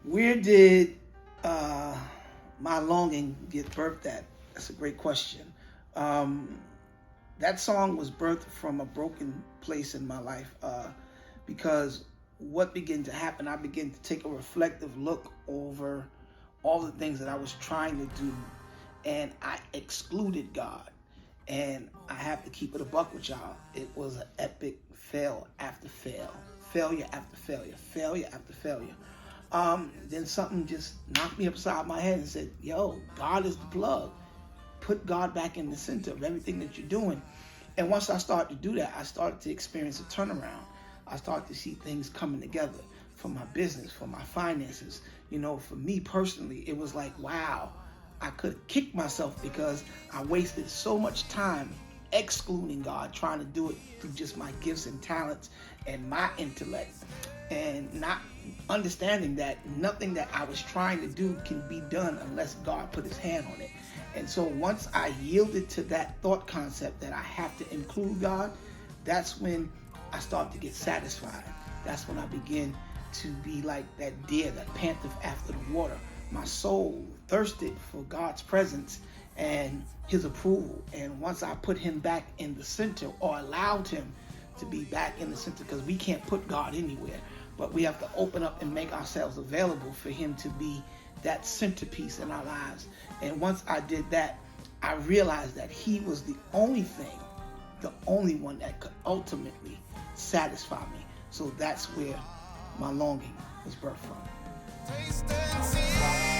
Where did my longing get birthed at? That's a great question. Um, that song was birthed from a broken place in my life because what began to happen, I began to take a reflective look over all the things that I was trying to do, and I excluded God. And I have to keep it a buck with y'all. It was an epic fail after fail, failure after failure, failure after failure. Then something just knocked me upside my head and said, yo, God is the plug. Put God back in the center of everything that you're doing. And once I started to do that, I started to experience a turnaround. I started to see things coming together for my business, for my finances. For me personally, it was like, wow, I could have kicked myself because I wasted so much time excluding God, trying to do it through just my gifts and talents and my intellect, and not understanding that nothing that I was trying to do can be done unless God put his hand on it. And so once I yielded to that thought concept that I have to include God, that's when I start to get satisfied. That's when I begin to be like that deer that panteth after the water. My soul thirsted for God's presence and his approval. And once I put him back in the center, or allowed him to be back in the center, because we can't put God anywhere, but we have to open up and make ourselves available for him to be that centerpiece in our lives. And once I did that, I realized that he was the only thing, the only one that could ultimately satisfy me. So that's where my longing was birthed from. Taste and see.